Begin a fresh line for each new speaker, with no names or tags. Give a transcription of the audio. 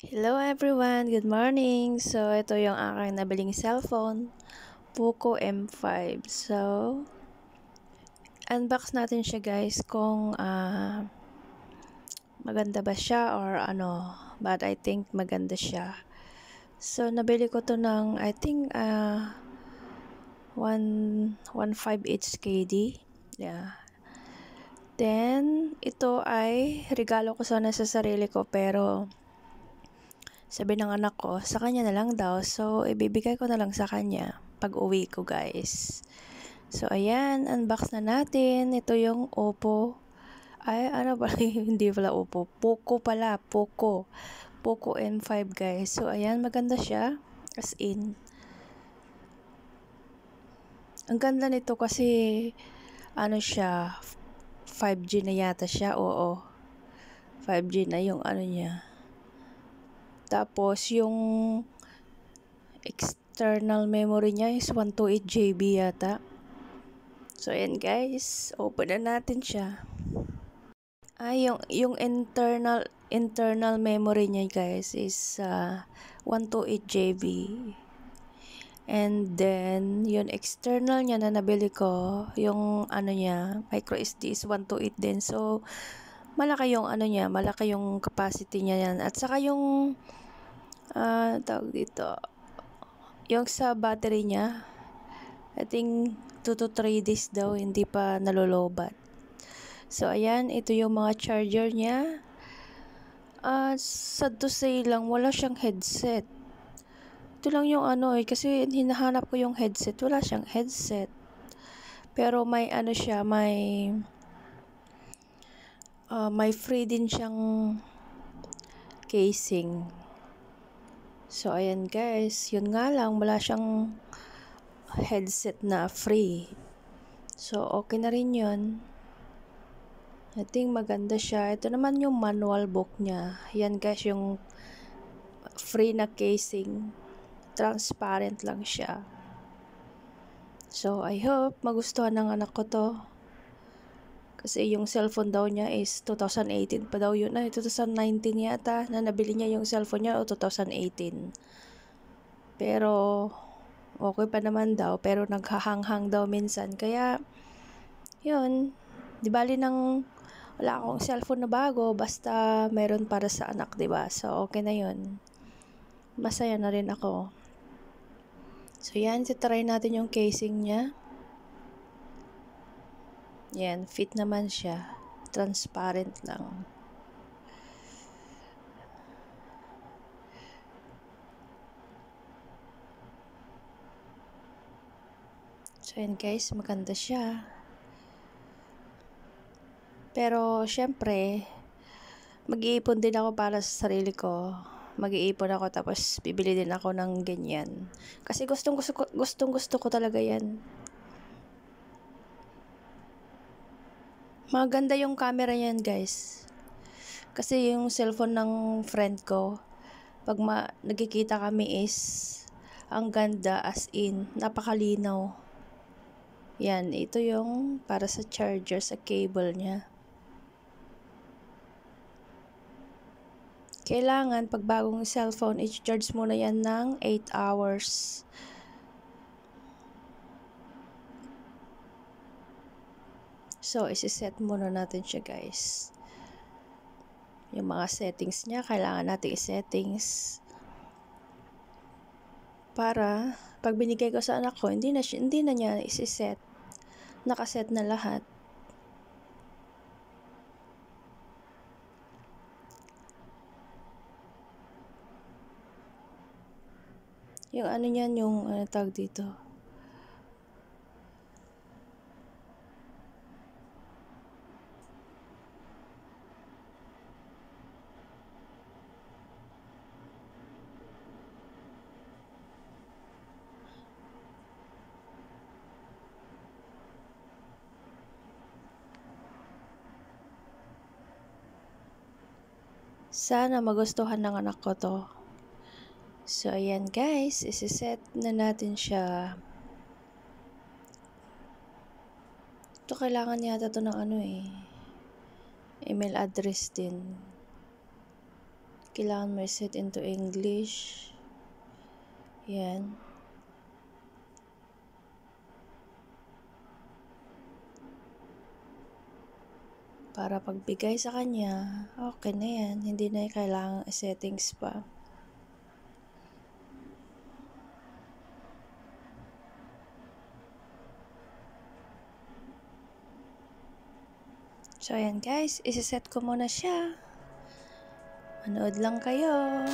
Hello everyone, good morning. So, ito yung aking nabiling cellphone, Poco M5. So, unbox natin siya guys kung maganda ba siya or ano. But I think maganda siya. So, nabili ko to ng I think 1.5 HKD. Yeah. Then, ito ay regalo ko sana sa sarili ko pero sabi ng anak ko, sa kanya na lang daw. So, ibibigay ko na lang sa kanya pag uwi ko, guys. So, ayan, unbox na natin. Ito yung Oppo. Ay, ano ba? Hindi pala Oppo. Poco pala. Poco. Poco M5, guys. So, ayan, maganda siya. As in. Ang ganda nito kasi, ano siya, 5G na yata siya. Oo. 5G na yung ano niya. Tapos, yung external memory niya is 128 GB yata. So, ayan guys. Open na natin siya. Yung internal memory niya guys is 128 GB. And then, yung external niya na nabili ko, yung ano niya, micro SD is 128 din. So, malaki yung ano niya, malaki yung capacity niya yan. At saka yung, tawag dito, yung sa battery niya, I think 2 to 3 days daw, hindi pa nalolobat. So, ayan, ito yung mga charger niya. Sad to say lang, wala siyang headset. Ito lang yung ano kasi hinahanap ko yung headset. Wala siyang headset. Pero may ano siya, may free din siyang casing. So, ayan guys, yun nga lang, wala siyang headset na free. So, okay na rin yun. I think maganda siya. Ito naman yung manual book niya. Yan guys, yung free na casing. Transparent lang siya. So, I hope magustuhan ng anak ko to. Kasi yung cellphone daw niya is 2018 pa daw yun. 2019 yata na nabili niya yung cellphone niya o 2018. Pero, okay pa naman daw. Pero naghahanghang daw minsan. Kaya, yun. Di bali nang wala akong cellphone na bago, basta meron para sa anak, 'di ba? So okay na 'yun. Masaya na rin ako. So yan, try natin yung casing niya. Yan, fit naman siya. Transparent lang. So yan guys, maganda siya. Pero syempre, mag-iipon din ako para sa sarili ko. Mag-iipon ako tapos bibili din ako ng ganyan. Kasi gustong gusto ko talaga yan. Maganda yung camera niyan guys. Kasi yung cellphone ng friend ko, pag nagkikita kami is ang ganda as in, napakalinaw. Yan, ito yung para sa charger sa cable niya. Kailangan pag bagong cellphone, i-charge muna yan ng 8 hours. So, isi-set muna natin siya guys. Yung mga settings niya, kailangan natin i-settings. Para, pag binigay ko sa anak ko, hindi na niya isi-set. Nakaset na lahat. Yung ano niyan, yung tag dito. Sana magustuhan ng anak ko to. So, ayan guys, isi-set na natin siya. Ito kailangan yata to ng email address din. kailangan mo set into English. Yan. Para pagbigay sa kanya, okay na yan. Hindi na kailangan settings pa. So, ayan guys, isiset ko muna siya. Manood lang kayo.